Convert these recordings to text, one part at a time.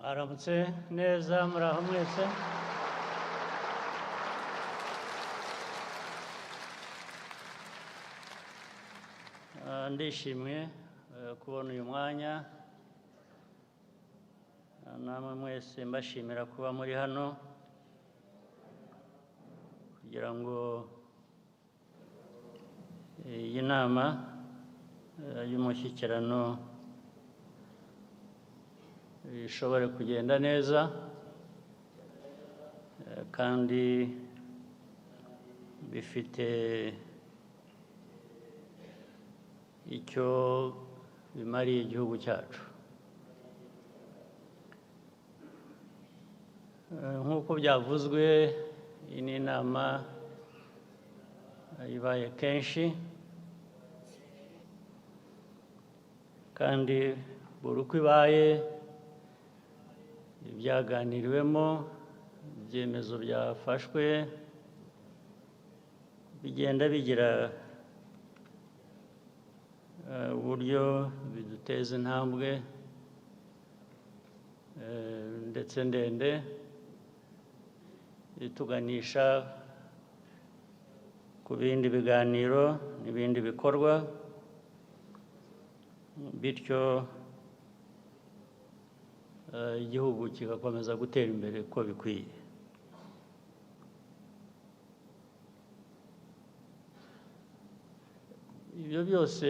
Aramutse neza muraho mwese. Ndishimye kubona uyu mwanya, namwe mwese mbashimira kuba muri hano kugira ngo iyi nama y'umushyikirano ishobore kugenda neza kandi bifite icyo bimariye igihugu cyacu. Nk'uko byavuzwe, iyi ni inama ibaye kenshi kandi buri uko ibaye ibyaganiriwemo, ibyemezo byafashwe bigenda bigira uburyo biduteza intambwe ndetse ndende ituganisha ku bindi biganiro n'ibindi bikorwa, bityo igihugu kigakomeza gutera imbere uko bikwiye. Ibyo byose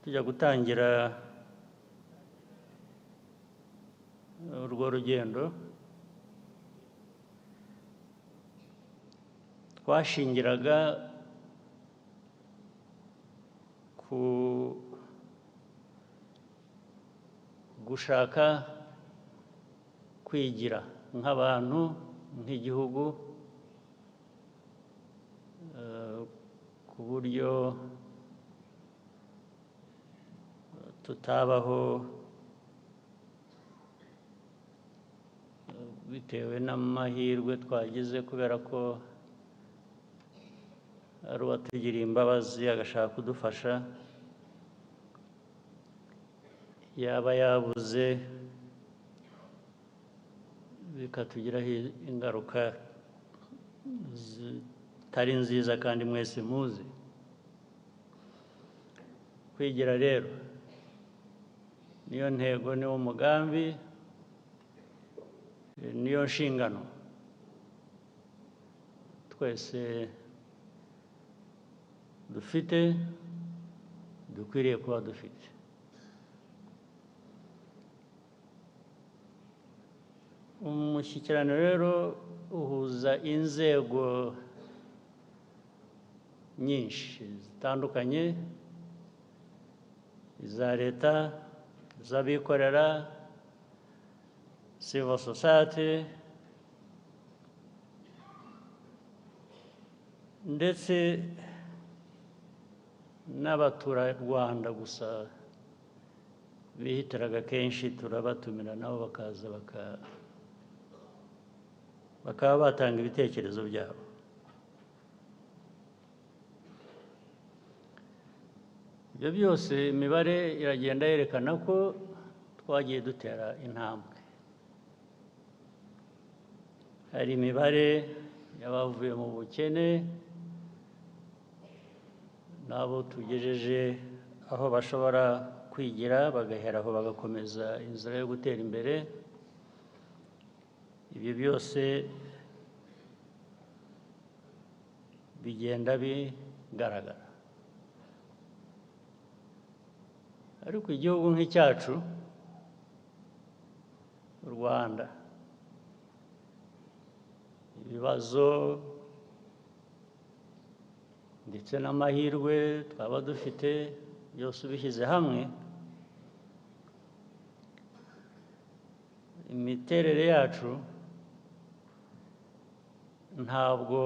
tujya gutangira urwo rugendo twashingiraga ku gushaka kwigira nk'abantu, nk'igihugu, ku buryo tutabaho bitewe n'amahirwe twagize kubera ko ari uwatugiriye imbabazi agashaka kudufasha, yaba yabuze bikatugiraho ingaruka zitari nziza kandi mwese muzi. Kwigira rero niyo ntego, niwo mugambi, niyo nshingano twese dufite, dukwiriye kuba dufite. Umushyikirano rero uhuza inzego nyinshi zitandukanye, iza leta, iz'abikorera, civil society, ndetse n'abaturarwanda gusa bihitiraga kenshi turabatumira nabo bakaza bakaba batanga ibitekerezo byabo. Ibyo byose imibare iragenda yerekana ko twagiye dutera intambwe. Hari imibare y'abavuye mu bukene n'abo tugejeje aho bashobora kwigira bagahera aho bagakomeza inzira yo gutera imbere. Ibyo byose bigenda bigaragara. Ariko igihugu nk'icyacu, u Rwanda, ibibazo ndetse n'amahirwe twaba dufite byose ubishyize hamwe, imiterere yacu ntabwo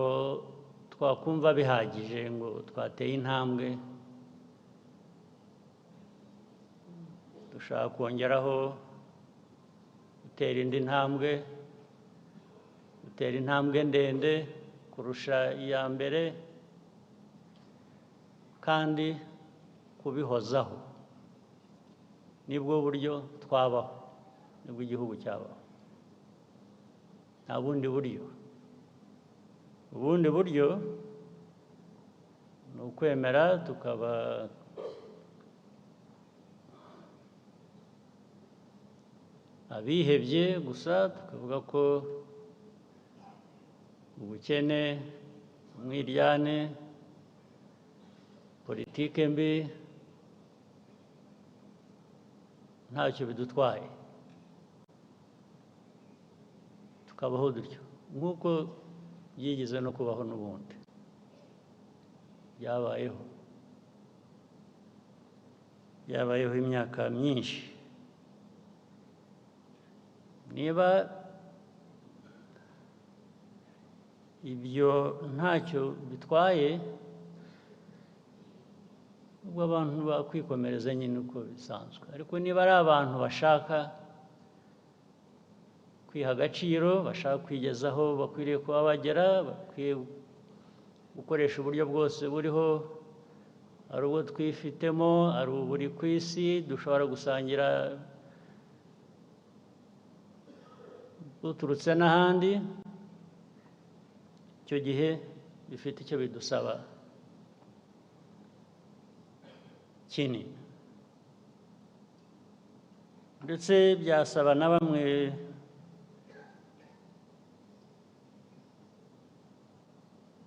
twakumva bihagije ngo twateye intambwe. Dushaka kongeraho gutera indi ntambwe, gutera intambwe ndende kurusha iya mbere, kandi kubihozaho nibwo buryo twabaho. nibwo igihugu cyabaho, nta bundi buryo. Ubundi buryo ni ukwemera tukaba abihebye gusa, tukavuga ko ubukene, umwiryane, politike mbi ntacyo bidutwaye, tukabaho dutyo nk'uko byigeze no kubaho n'ubundi, byabayeho imyaka myinshi. Niba ibyo ntacyo bitwaye, ubwo abantu bakwikomereza nyine uko bisanzwe, ariko niba ari abantu bashaka kwiha agaciro, bashaka kwigeza aho bakwiriye kuba bagera, bakwiye gukoresha uburyo bwose buriho, ari ubwo twifitemo, ari uburi ku isi dushobora gusangira buturutse n'ahandi, icyo gihe bifite icyo bidusaba kinini, ndetse byasaba na bamwe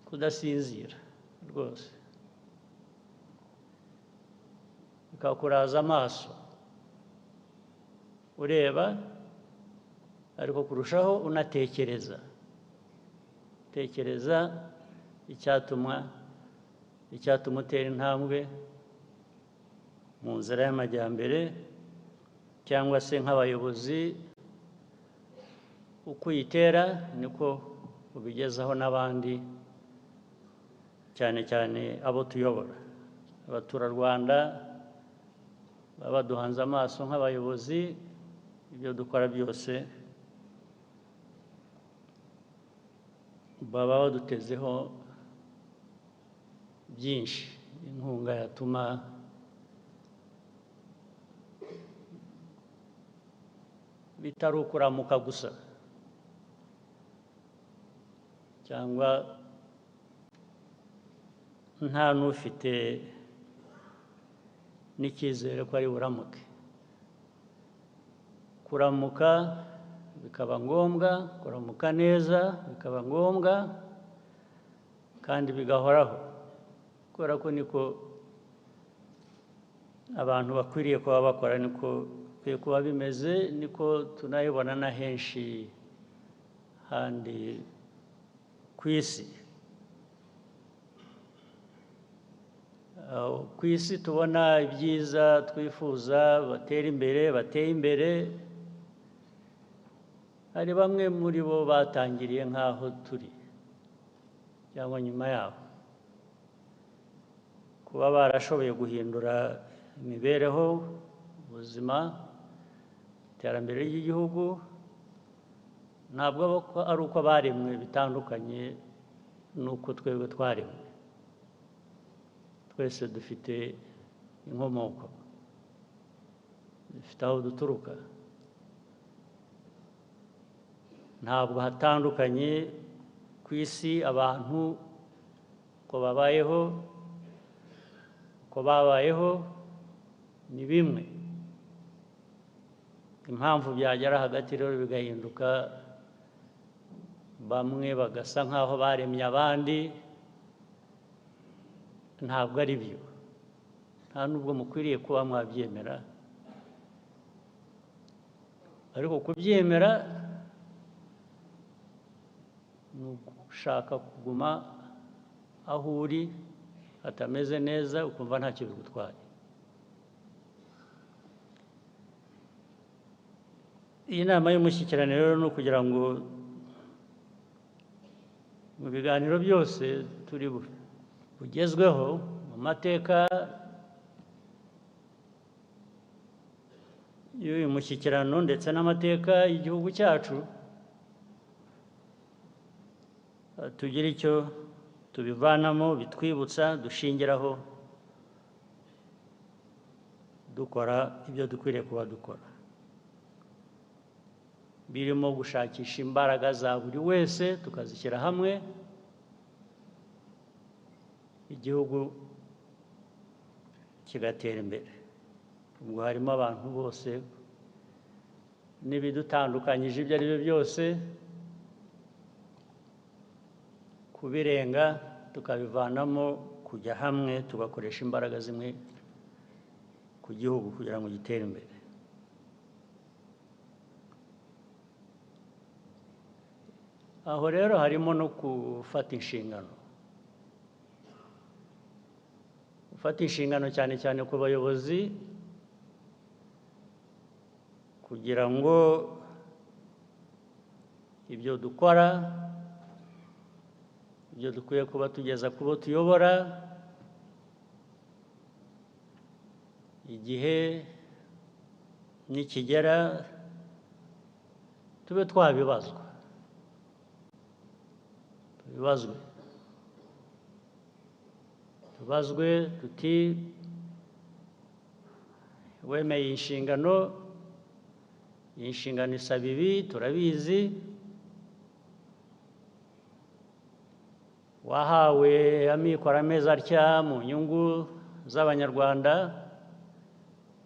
kudasinzira rwose, bikakuraza amaso ureba, ariko kurushaho unatekereza icyatuma utera intambwe mu nzira y'amajyambere, cyangwa se nk'abayobozi uko uyitera niko ubigezaho n'abandi, cyane cyane abo tuyobora. Abaturarwanda baba baduhanze amaso nk'abayobozi, ibyo dukora byose baba badutezeho byinshi, inkunga yatuma bitari ukuramuka gusa, cyangwa nta n'ufite n'icyizere ko ari buramuke. Kuramuka bikaba ngombwa, kuramuka neza bikaba ngombwa, kandi bigahoraho, kubera ko niko abantu bakwiriye kuba bakora, niko bikwiye kuba bimeze, niko tunayibona na henshi handi ku isi. Ku isi tubona ibyiza twifuza, bateye imbere, hari bamwe muri bo batangiriye nk'aho turi, cyangwa nyuma yaho, kuba barashoboye guhindura imibereho, ubuzima, iterambere ry'igihugu, ntabwo ari uko baremwe bitandukanye n'uko twebwe twaremwe. Twese dufite inkomoko, dufite aho duturuka, ntabwo hatandukanye ku isi abantu uko babayeho ni bimwe. Impamvu byagera hagati rero bigahinduka, bamwe bagasa nk'aho baremye abandi, ntabwo ari byo, nta nubwo mukwiriye kuba mwabyemera. Ariko kubyemera ni ugushaka kuguma aho uri hatameze neza, ukumva ntacyo bigutwaye. Iyi nama y'umushyikirano rero ni ukugira ngo mu biganiro byose turi bugezweho mu mateka y'uyu mushyikirano ndetse n'amateka y'igihugu cyacu, tugira icyo tubivanamo, bitwibutsa, dushingiraho dukora ibyo dukwiriye kuba dukora. birimo gushakisha imbaraga za buri wese tukazishyira hamwe igihugu kigatera imbere. Ubwo harimo abantu bose n'ibidutandukanyije ibyo ari byo byose kubirenga tukabivanamo kujya hamwe tugakoresha imbaraga zimwe ku gihugu kugira ngo gitere imbere. Aho rero harimo no gufata inshingano. Gufata inshingano cyane cyane ku bayobozi kugira ngo ibyo dukora, ibyo dukwiye kuba tugeza ku bo tuyobora, igihe nikigera tube twabibazwa, tubazwe tuti wemeye inshingano, iyi nshingano isaba ibi, turabizi, wahawe amikoro ameza atya mu nyungu z'Abanyarwanda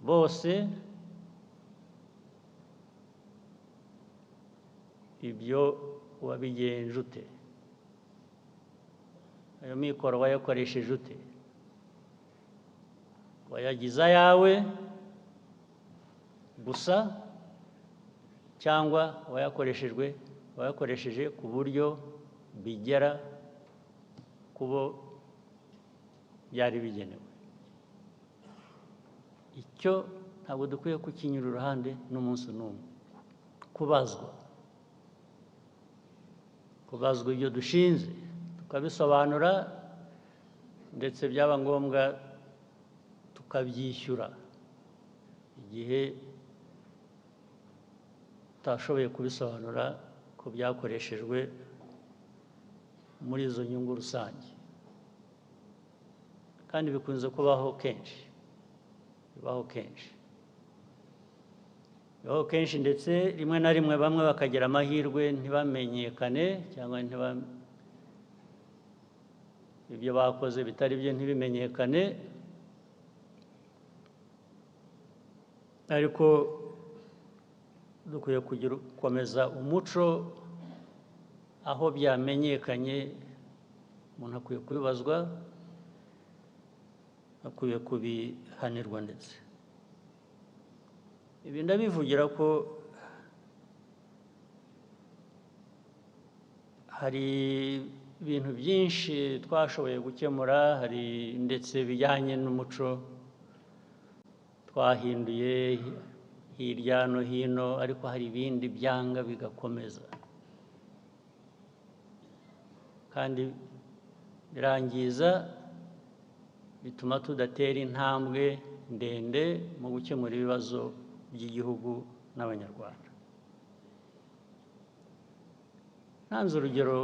bose, ibyo wabigenje ute? Ayo mikoro wayakoresheje ute? Wayagize ayawe gusa cyangwa wayakoresheje ku buryo bigera kubo byari bigenewe? Icyo ntabwo dukwiye kukinyura uruhande n'umunsi n'umwe. Kubazwa ibyo dushinze tukabisobanura, ndetse byaba ngombwa tukabyishyura igihe tutashoboye kubisobanura ko byakoreshejwe muri izo nyungu rusange. Kandi bikunze kubaho kenshi, bibaho kenshi ndetse rimwe na rimwe bamwe bakagira amahirwe ntibamenyekane cyangwa ibyo bakoze bitari byo ntibimenyekane, ariko dukwiye gukomeza umuco aho byamenyekanye umuntu akwiye kubibazwa, akwiye kubihanirwa. Ndetse ibi ndabivugira ko hari ibintu byinshi twashoboye gukemura, hari ndetse bijyanye n'umuco twahinduye hirya no hino, ariko hari ibindi byanga bigakomeza kandi birangiza, bituma tudatera intambwe ndende mu gukemura ibibazo by'igihugu n'Abanyarwanda. Ntanze urugero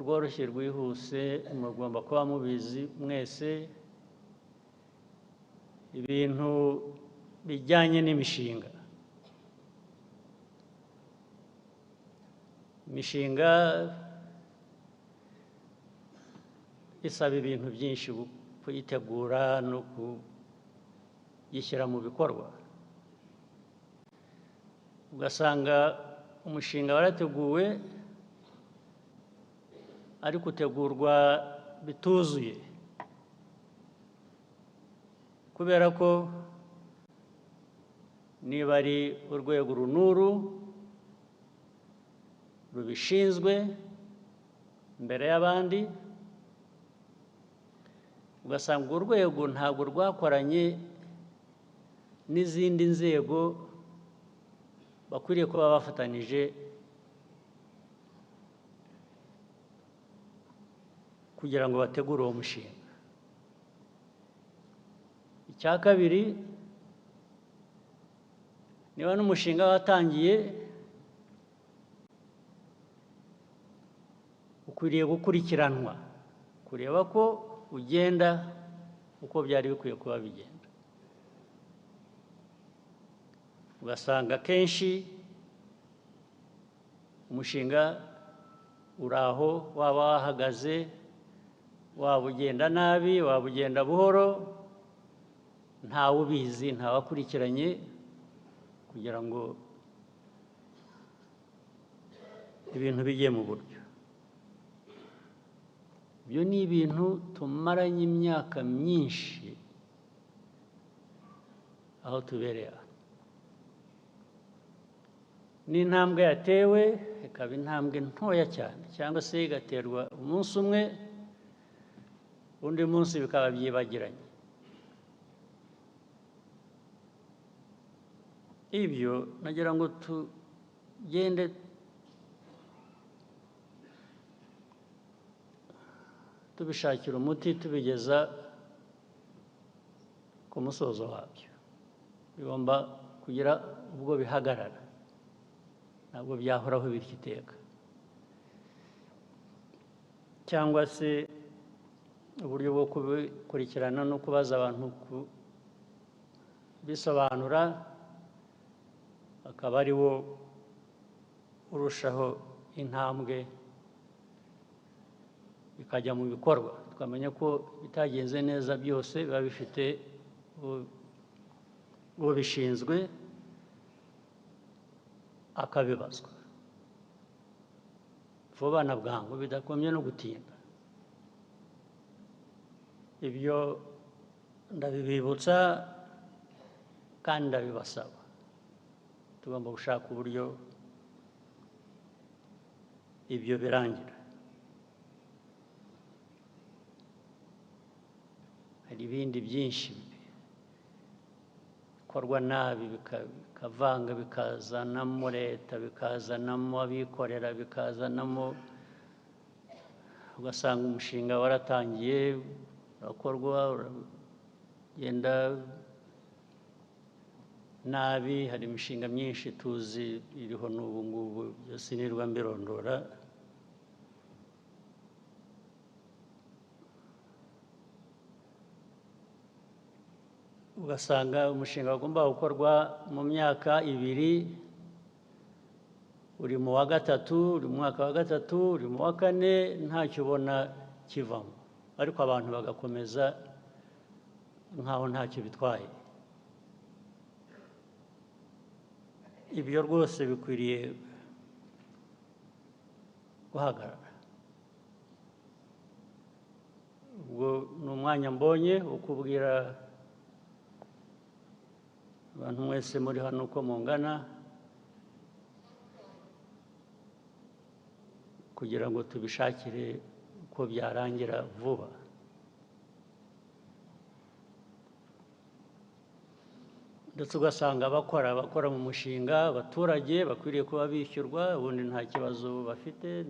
rworoshye rwihuse, mugomba kuba mubizi mwese, ibintu bijyanye n'imishinga. Imishinga isaba ibintu byinshi, kuyitegura no kuyishyira mu bikorwa. Ugasanga umushinga warateguwe ariko utegurwa bituzuye, kubera ko niba ari urwego runuru rubishinzwe mbere y'abandi, ugasanga urwo rwego ntabwo rwakoranye n'izindi nzego bakwiriye kuba bafatanije kugira ngo bategure uwo mushinga. Icya kabiri, niba n'umushinga watangiye, ukwiriye gukurikiranwa, kureba ko ugenda uko byari bikwiye kuba bigenda. Ugasanga kenshi umushinga uraho, waba wahagaze, waba ugenda nabi, waba ugenda buhoro, ntawe ubizi, ntawe akurikiranye kugira ngo ibintu bijye mu buryo. Ibyo ni ibintu tumaranye imyaka myinshi aho tubereye. N'intambwe yatewe ikaba intambwe ntoya cyane, cyangwa se igaterwa umunsi umwe, undi munsi bikaba byibagiranye. Ibyo nagira ngo tugende tubishakira umuti, tubigeza ku musozo wabyo. Bigomba kugira ubwo bihagarara, ntabwo byahoraho bityo iteka. Cyangwa se uburyo bwo kubikurikirana no kubaza abantu bisobanura akaba ari wo urushaho intambwe bikajya mu bikorwa. Tukamenya ko bitagenze neza byose biba bifite uwo bishinzwe akabibazwa vuba na bwangu, bidakomye no gutinda. Ibyo ndabibibutsa kandi ndabibasaba. Tugomba gushaka uburyo ibyo birangira. Hari ibindi byinshi bikorwa nabi, bikavanga, bikazanamo leta, bikazanamo abikorera, bikazanamo, ugasanga umushinga waratangiye urakorwa, uragenda nabi. Hari imishinga myinshi tuzi iriho n'ubu ngubu, byose nirwa mbirondora. Ugasanga umushinga wagomba gukorwa mu myaka 2, uri mu wa 3, uri mu mwaka wa 3, uri mu wa 4, ntacyo ubona kivamo, ariko abantu bagakomeza nkaho ntacyo bitwaye. Ibyo rwose bikwiriye guhagarara. Ubwo ni umwanya mbonye wo kubwira abantu mwese muri hano uko mungana, kugira ngo tubishakire uko byarangira vuba. Ndetse ugasanga abakora mu mushinga, abaturage bakwiriye kuba bishyurwa, ubundi nta kibazo bafite.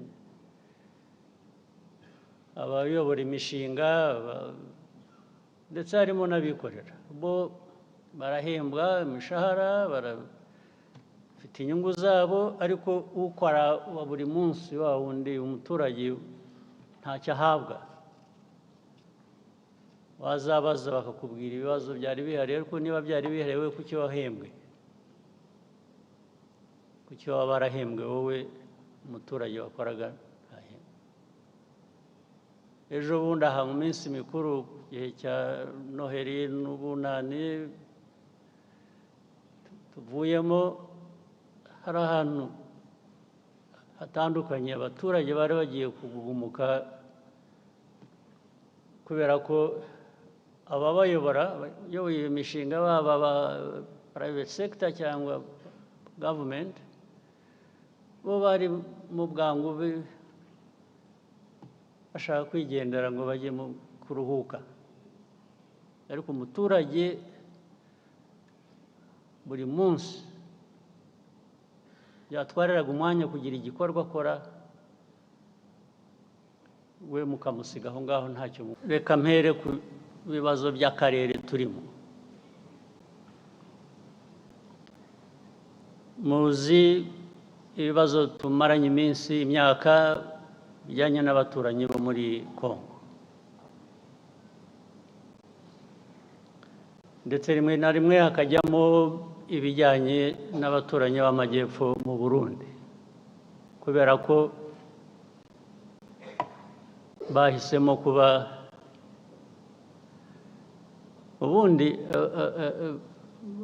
Abayobora imishinga ndetse harimo n'abikorera, bo barahembwa imishahara, barafite inyungu zabo, ariko ukora wa buri munsi wa wundi, umuturage ntacyo ahabwa. Wazabaza bakakubwira ibibazo byari bihari, ariko niba byari bihari wowe kuki wahembwe? Kuki waba barahembwe wowe umuturage wakoraga ntahembwe? Ejo bundi aha mu minsi mikuru, igihe cya Noheli n'Ubunani tuvuyemo, hari ahantu hatandukanye abaturage bari bagiye kugumuka kubera ko ababayobora, abayoboye iyo mishinga, baba aba private sector cyangwa government, bo bari mu bwangu bashaka kwigendera ngo bajye kuruhuka. Ariko umuturage buri munsi yatwariraga umwanya kugira igikorwa akora, we mukamusiga aho ngaho ntacyo. Reka mpere ku bibazo by'akarere turimo. Muzi ibibazo tumaranye iminsi, imyaka, bijyanye n'abaturanyi bo muri Kongo, ndetse rimwe na rimwe hakajyamo ibijyanye n'abaturanyi b'amajyepfo mu Burundi, ko kubera ko bahisemo kuba ubundi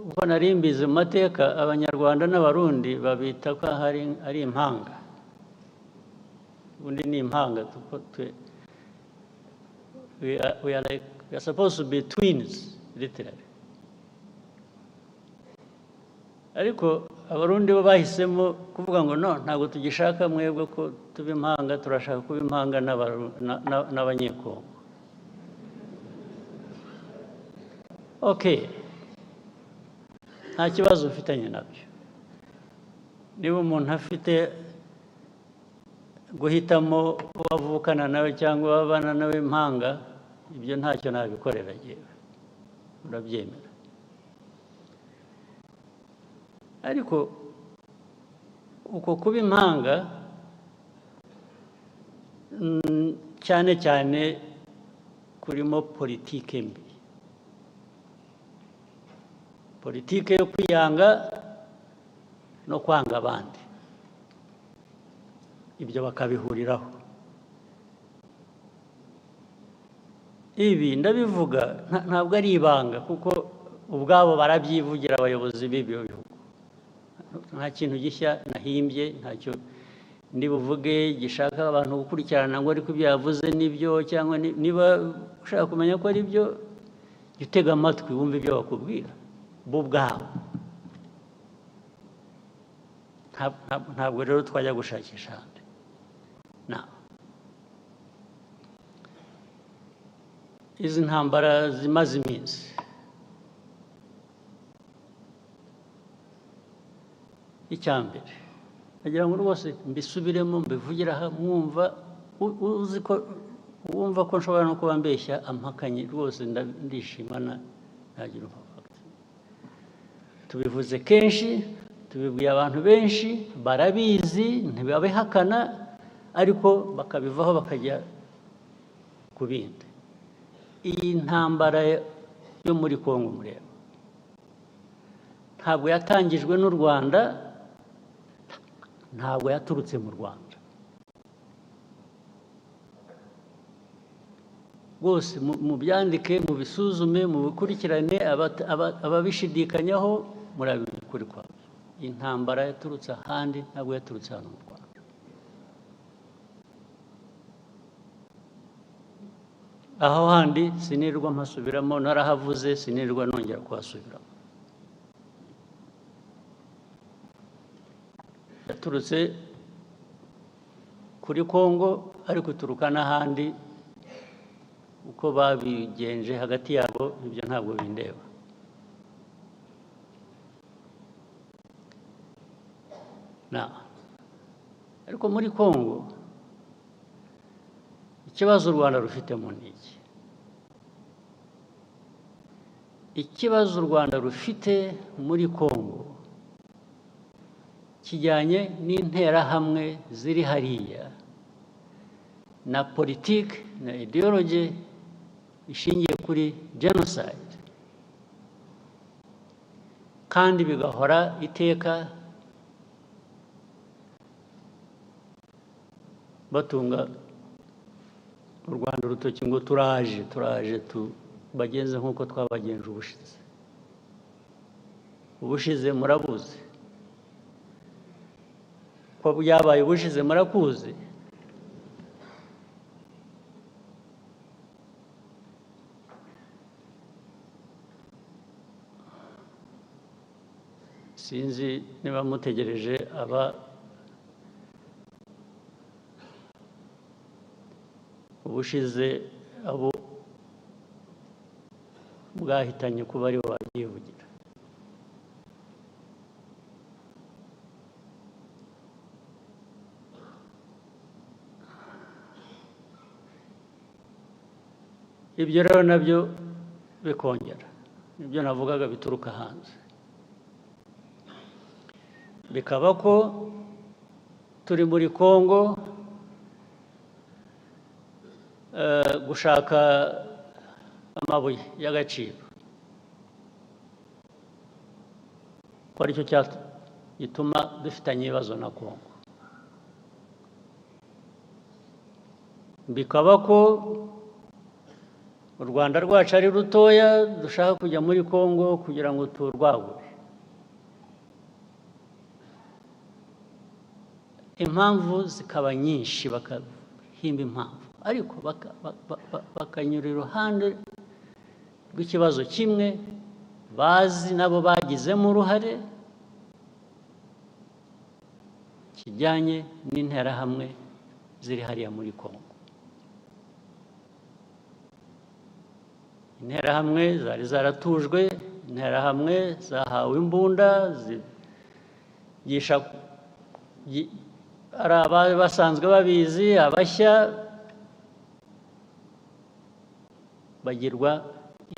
uko nari mbizi mu mateka abanyarwanda n'abarundi babita ko ari impanga ubundi ni impanga we are supposed to be twins literally ariko abarundi bo bahisemo kuvuga ngo no ntabwo tugishaka mwebwe ko tuba impanga turashaka kuba impanga n'abanyekongo okay nta kibazo ufitanye nabyo niba umuntu afite guhitamo wavukana nawe cyangwa wabana nawe impanga ibyo ntacyo nabikorera yewe urabyemera ariko uko kuba impanga cyane cyane kurimo politike mbi politike yo kwiyanga no kwanga abandi ibyo bakabihuriraho ibi ndabivuga ntabwo ari ibanga kuko ubwabo barabyivugira abayobozi b'ibyo bihugu nta kintu gishya nahimbye ntacyo ndi buvuge gishaka abantu gukurikirana ngo ariko ibyo yavuze nibyo cyangwa niba ushaka kumenya ko ari byo jya utega amatwi wumve ibyo bakubwira bo ubwabo ntabwo rero twajya gushakisha ahandi izi ntambara zimaze iminsi icyambere nagira ngo rwose mbisubiremo mbivugire aha mwumva uzi ko wumva ko nshobora no kuba mbeshya ampakanye rwose ndishimana ntagira umupaka tubivuze kenshi tubibwiye abantu benshi barabizi ntibabihakana ariko bakabivaho bakajya ku bindi iyi ntambara yo muri Kongo mureba ntabwo yatangijwe n'u Rwanda ntabwo yaturutse mu Rwanda rwose mu byandike mu bisuzume mu bikurikirane ababishidikanyaho murabimenya ukuri kwabyo intambara yaturutse ahandi ntabwo yaturutse hano mu Rwanda aho handi sinirwa mpasubiramo narahavuze sinirwa nongera kuhasubiramo yaturutse kuri Kongo ariko ituruka n'ahandi uko babigenje hagati yabo ibyo ntabwo bindeba ariko muri Kongo ikibazo u Rwanda rufitemo ni iki ikibazo u Rwanda rufite muri Kongo kijyanye n'interahamwe ziri hariya na politiki na ideology ishingiye kuri genocide kandi bigahora iteka batunga u Rwanda urutoki ngo turaje bagenze nk'uko twabagenje ubushize murabuzi ko byabaye ubushize murakuzi sinzi niba mutegereje ubushize abo bwahitanye kuba ari bo babyivugira ibyo rero nabyo bikongera nibyo navugaga bituruka hanze bikaba ko turi muri Kongo gushaka amabuye y'agaciro ko aricyo gituma dufitanye ibibazo na Kongo bikaba ko u Rwanda rwacu ari rutoya dushaka kujya muri Congo kugira ngo turwagure. Impamvu zikaba nyinshi, bakahimba impamvu, ariko bakanyura iruhande rw'ikibazo kimwe bazi nabo bagizemo uruhare, kijyanye n'interahamwe ziri hariya muri Congo. Interahamwe zari zaratujwe, interahamwe zahawe imbunda, zigisha ari abari basanzwe babizi, abashya bagirwa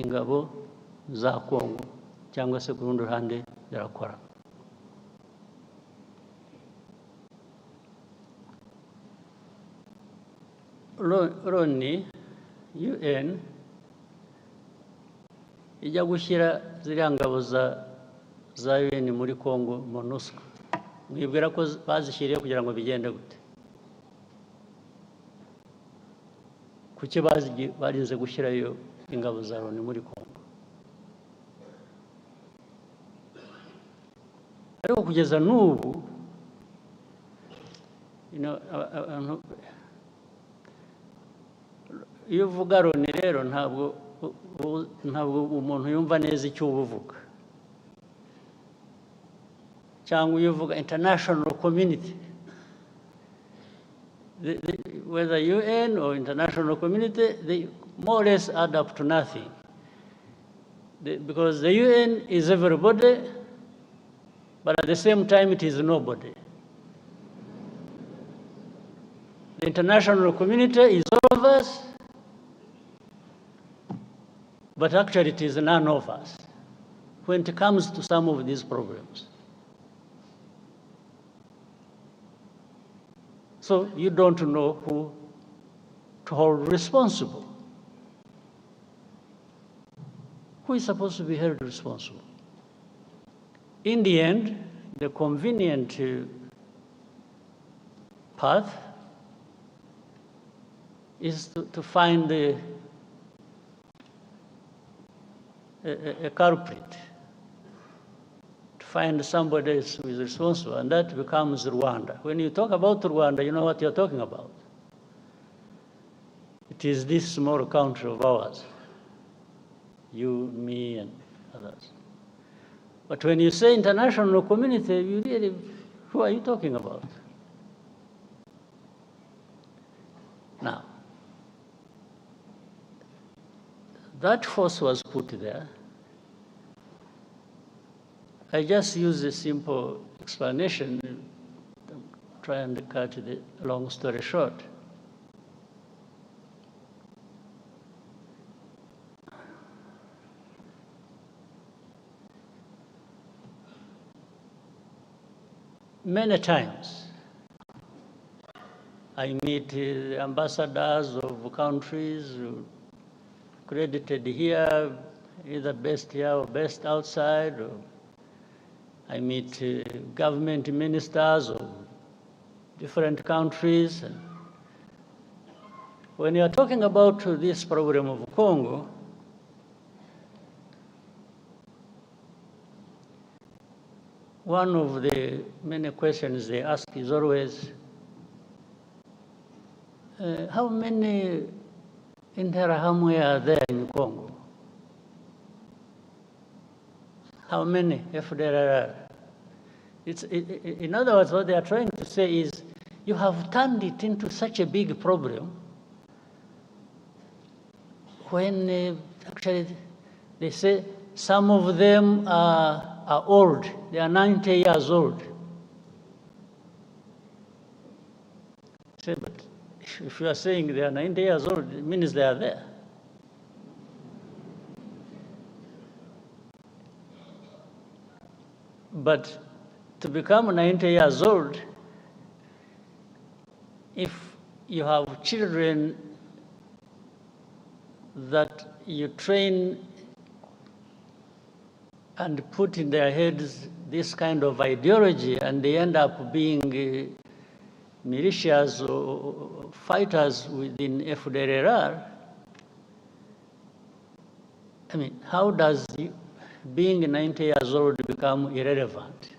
ingabo za Congo cyangwa se ku rundi ruhande zirakora. Loni UN ijya gushyira ziriya ngabo za UN muri Congo, MONUSCO, mwibwira ko bazishyiriye kugira ngo bigende gute? Kuki barinze gushyirayo ingabo za Loni muri Congo? Ariko kugeza n'ubu iyo uvuga Loni rero ntabwo umuntu yumva neza icyo uba uvuga, cyangwa iyo uvuga international community, whether UN or international community, they more or less add up to nothing, because the UN is everybody, but at the same time it is nobody. The international community is all of us, but actually it is none of us when it comes to some of these problems. So you don't know who to hold responsible. Who is supposed to be held responsible? In the end, the convenient path is to find a culprit, to find somebody who is responsible, and that becomes Rwanda. When you talk about Rwanda, you know what you're talking about. It is this small country of ours, you, me, and others. But when you say international community, you really, who are you talking about? Now, that force was put there. I just use a simple explanation, try and cut the long story short. Many times, I meet ambassadors of countries credited here, either best here or best outside, or I meet government ministers of different countries. And when you are talking about this problem of Congo, one of the many questions they ask is always, how many Interahamwe are there in Congo? How many FDLR? In other words, what they are trying to say is, you have turned it into such a big problem when actually they say some of them are old. They are 90 years old. Say, but if you are saying they are 90 years old, it means they are there. But to become 90 years old, if you have children that you train and put in their heads this kind of ideology, and they end up being militias or fighters within FDLR, I mean, how does being 90 years old become irrelevant?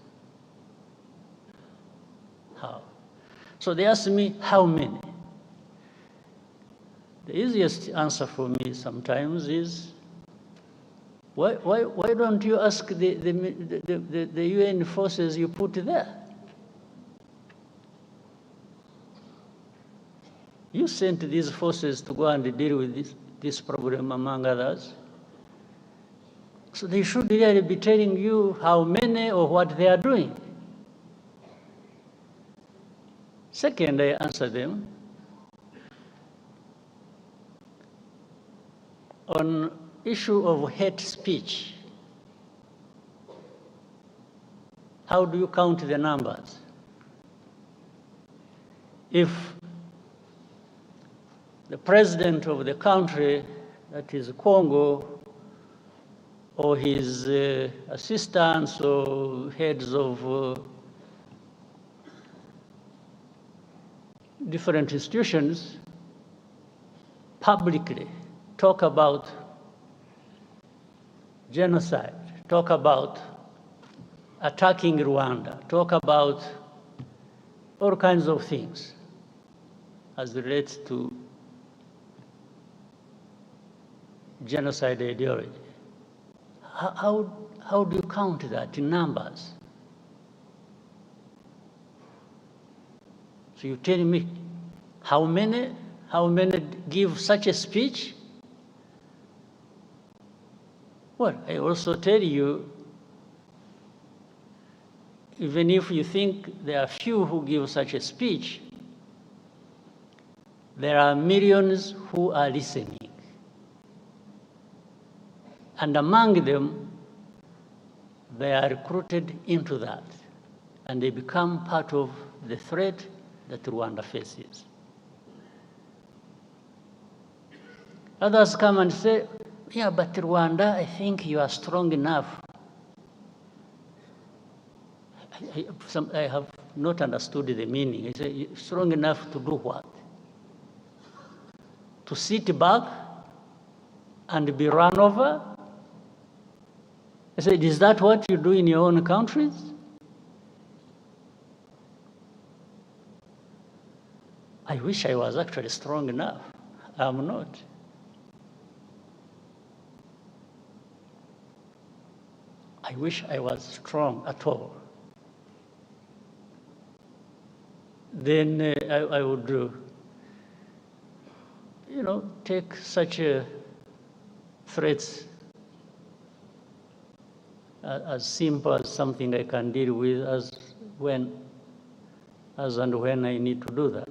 How? So they ask me, how many? The easiest answer for me sometimes is, why don't you ask the UN forces you put there? You sent these forces to go and deal with this problem, among others. So they should really be telling you how many or what they are doing. Second, I answer them on issue of hate speech. How do you count the numbers? If the president of the country, that is Congo, or his assistants or heads of different institutions publicly talk about genocide, talk about attacking Rwanda, talk about all kinds of things as relates to genocide ideology. How do you count that in numbers? So you tell me how many give such a speech? Well, I also tell you, even if you think there are few who give such a speech, there are millions who are listening. And among them, they are recruited into that, and they become part of the threat that Rwanda faces. Others come and say, yeah, but Rwanda, I think you are strong enough. I have not understood the meaning. I say, strong enough to do what? To sit back and be run over? I said, is that what you do in your own countries? I wish I was actually strong enough. I'm not. I wish I was strong at all. Then I would, take such threats as simple as something I can deal with as and when I need to do that.